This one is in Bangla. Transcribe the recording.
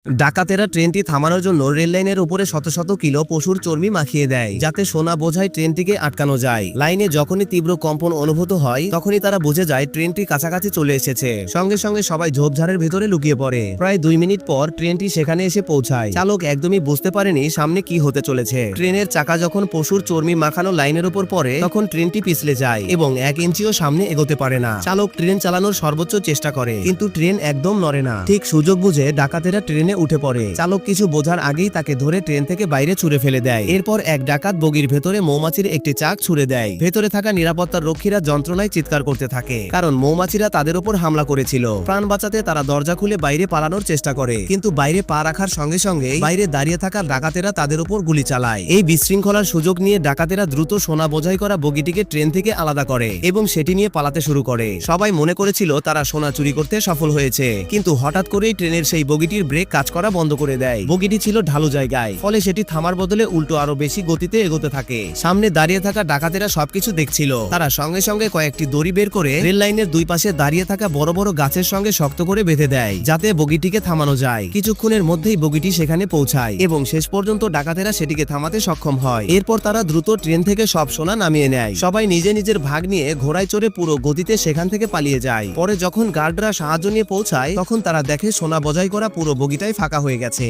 ডাকাতেরা ট্রেনটি থামানোর জন্য রেল লাইনের উপরে শত শত কিলো পশুর চর্বি মাখিয়ে দেয়, যাতে সোনা বোঝাই ট্রেনটিকে আটকানো যায়। লাইনে যখনই তীব্র কম্পন অনুভূত হয়, তখনই তারা বুঝে যায় ট্রেনটি কাছাকাছি চলে এসেছে। সঙ্গে সঙ্গে সবাই ঝোপঝাড়ের ভেতরে লুকিয়ে পড়ে। প্রায় 2 মিনিট পর ট্রেনটি সেখানে এসে পৌঁছায়। চালক একদমই বুঝতে পারেনি সামনে কি হতে চলেছে। ট্রেনের চাকা যখন পশুর চর্বি মাখানো লাইনের উপর পড়ে, তখন ট্রেনটি পিছলে যায় এবং 1 ইঞ্চিও সামনে এগোতে পারে না। চালক ট্রেন চালানোর সর্বোচ্চ চেষ্টা করে, কিন্তু ট্রেন একদম নড়ে না। ঠিক সুযোগ বুঝে ডাকাতেরা ট্রেনে উঠে পড়ে। চালক কিছু বোঝার আগেই তাকে ধরে ট্রেন থেকে বাইরে ছুড়ে ফেলে দেয়। এরপর এক ডাকাত বগির ভেতরে মৌমাছির একটি চাক ছুড়ে দেয়। ভেতরে থাকা নিরাপত্তার রক্ষীরা যন্ত্রণায় চিৎকার করতে থাকে, কারণ মৌমাছিরা তাদের উপর হামলা করেছিল। প্রাণ বাঁচাতে তারা দরজা খুলে বাইরে পালানোর চেষ্টা করে, কিন্তু বাইরে পা রাখার সঙ্গে সঙ্গে বাইরে দাঁড়িয়ে থাকা ডাকাতেরা তাদের উপর গুলি চালায়। এই বিশৃঙ্খলার সুযোগ নিয়ে ডাকাতেরা দ্রুত সোনা বোঝাই করা বগিটিকে ট্রেন থেকে আলাদা করে এবং সেটি নিয়ে পালাতে শুরু করে। সবাই মনে করেছিল তারা সোনা চুরি করতে সফল হয়েছে, কিন্তু হঠাৎ করেই ট্রেনের সেই বগিটির ব্রেক কাজ করা বন্ধ করে দেয়। বগিটি ছিল ঢালু জায়গায়, ফলে সেটি থামার বদলে উল্টো আরো বেশি গতিতে এগোতে থাকে। সামনে দাঁড়িয়ে থাকা ডাকাতেরা সবকিছু দেখছিল। তারা সঙ্গে সঙ্গে কয়েকটি দড়ি বের করে রেল লাইনের দুই পাশে দাঁড়িয়ে থাকা বড় বড় গাছের সঙ্গে শক্ত করে বেঁধে দেয়, যাতে বগিটিকে থামানো যায়। কিছুক্ষণের মধ্যেই বগিটি সেখানে পৌঁছায় এবং শেষ পর্যন্ত ডাকাতেরা সেটিকে থামাতে সক্ষম হয়। এরপর তারা দ্রুত ট্রেন থেকে সব সোনা নামিয়ে নেয়। সবাই নিজে নিজের ভাগ নিয়ে ঘোড়ায় চড়ে পুরো গতিতে সেখান থেকে পালিয়ে যায়। পরে যখন গার্ডরা সাহায্য নিয়ে পৌঁছায়, তখন তারা দেখে সোনা বোঝাই করা পুরো বগিটাই ফাঁকা হয়ে গেছে।